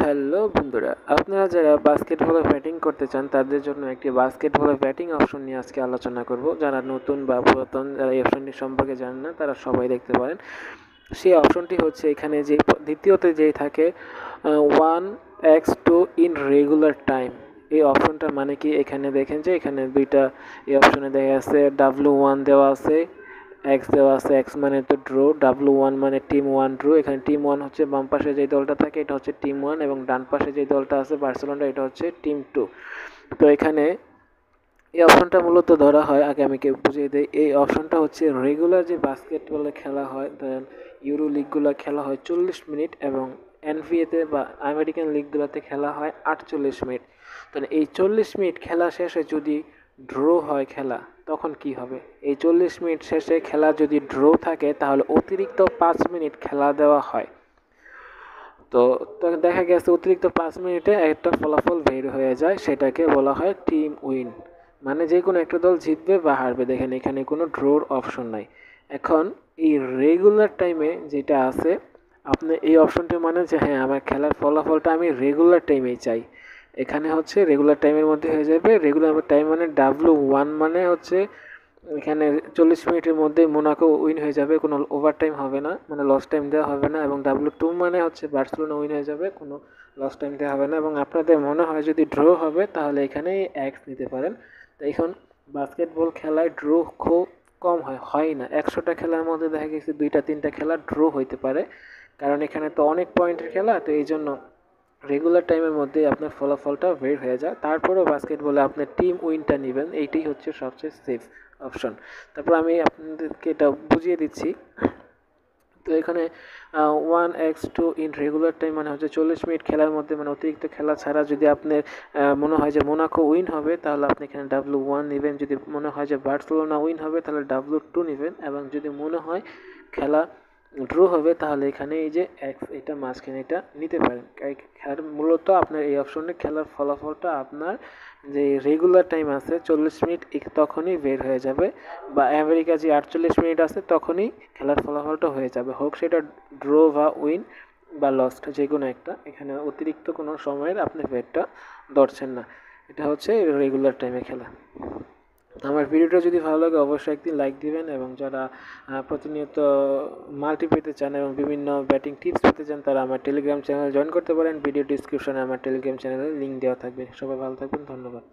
Hello বন্ধুরা, আপনারা যারা বাস্কেটবলে ব্যাটিং করতে চান তাদের জন্য একটি বাস্কেটবলে ব্যাটিং অপশন নিয়ে আজকে আলোচনা করব। যারা নতুন বা পুরাতন যারা এই অপশনটি সম্পর্কে জানেন না তারা সবাই দেখতে পারেন। সেই অপশনটি হচ্ছে এখানে যে দ্বিতীয়তে যেই থাকে 1x2 ইন রেগুলার টাইম। এই অপশনটা মানে কি, এখানে দেখেন যে এখানে দুইটা এই অপশনে দেখা আছে W1 দেওয়া আছে, এক্স দেওয়া আছে। এক্স মানে তো ড্র, W1 মানে টিম ওয়ান ড্র। এখানে টিম ওয়ান হচ্ছে বাম পাশে যে দলটা থাকে এটা হচ্ছে টিম ওয়ান, এবং ডান পাশে যে দলটা আছে বার্সেলোনা এটা হচ্ছে টিম টু। তো এখানে এই অপশনটা মূলত ধরা হয়, আগে আমি বুঝিয়ে দিই। এই অপশনটা হচ্ছে রেগুলার যে বাস্কেটবলে খেলা হয়, ধরেন ইউরো লিগগুলো খেলা হয় 40 মিনিট, এবং এনভিএতে বা আমেরিকান লিগগুলোতে খেলা হয় 48 মিনিট। তো এই 40 মিনিট খেলা শেষে যদি ড্র হয় খেলা, তখন কি হবে? এই 40 মিনিট শেষে খেলা যদি ড্র থাকে তাহলে অতিরিক্ত 5 মিনিট খেলা দেওয়া হয়। তো দেখা গেছে অতিরিক্ত 5 মিনিটে একটা ফলাফল বের হয়ে যায়, সেটাকে বলা হয় টিম উইন। মানে যে কোনো একটা দল জিতবে বা হারবে, দেখেন এখানে কোনো ড্রোর অপশন নাই। এখন এই রেগুলার টাইমে যেটা আছে, আপনি এই অপশনটি মানে যে হ্যাঁ আমার খেলার ফলাফলটা আমি রেগুলার টাইমেই চাই, এখানে হচ্ছে রেগুলার টাইমের মধ্যে হয়ে যাবে। রেগুলার টাইম মানে W1 মানে হচ্ছে এখানে 40 মিনিটের মধ্যে মোনাকো উইন হয়ে যাবে, কোনো ওভারটাইম হবে না, মানে লস টাইম দেওয়া হবে না। এবং W2 মানে হচ্ছে বার্সেলোনা উইন হয়ে যাবে, কোনো লস টাইম দেওয়া হবে না। এবং আপনাদের মনে হয় যদি ড্র হবে তাহলে এখানে এক্স নিতে পারেন। তো এখন বাস্কেটবল খেলায় ড্র খুব কম হয় না। 100টা খেলার মধ্যে দেখা গেছে 2-3টা খেলা ড্র হইতে পারে, কারণ এখানে তো অনেক পয়েন্টের খেলা। তো এই জন্য রেগুলার টাইমের মধ্যে আপনার ফলাফলটা বের হয়ে যায়। তারপরেও বাস্কেটবলে আপনার টিম উইনটা নেবেন, এইটাই হচ্ছে সবচেয়ে সেফ অপশন। তারপর আমি আপনাদেরকে এটা বুঝিয়ে দিচ্ছি। তো এখানে 1x2 ইন রেগুলার টাইম মানে হচ্ছে 40 মিনিট খেলার মধ্যে, মানে অতিরিক্ত খেলা ছাড়া যদি আপনার মনে হয় যে মোনাকো উইন হবে তাহলে আপনি এখানে W1 নেবেন। যদি মনে হয় যে বার্সেলোনা উইন হবে তাহলে W2 নেবেন। এবং যদি মনে হয় খেলা ড্র হবে তাহলে এখানে এই যে এক্স, এটা মাঝখানে এটা নিতে পারেন। খেলার মূলত আপনার এই অপশনে খেলার ফলাফলটা আপনার যে রেগুলার টাইম আছে 40 মিনিট, তখনই বের হয়ে যাবে। বা আমেরিকা যে 48 মিনিট আছে তখনই খেলার ফলাফলটা হয়ে যাবে, হোক সেটা ড্র বা উইন বা লস্ট, যে কোনো একটা। এখানে অতিরিক্ত কোনো সময়ের আপনি বেটটা ধরছেন না। এটা হচ্ছে রেগুলার টাইমে খেলা। আমার ভিডিওটা যদি ভালো লাগে অবশ্যই একদিন লাইক দিবেন, এবং যারা প্রতিনিয়ত মাল্টি পেতে চান এবং বিভিন্ন ব্যাটিং টিপস পেতে চান তারা আমার টেলিগ্রাম চ্যানেল জয়েন করতে পারেন। ভিডিও ডিসক্রিপশনে আমার টেলিগ্রাম চ্যানেলের লিঙ্ক দেওয়া থাকবে। সবাই ভালো থাকবেন, ধন্যবাদ।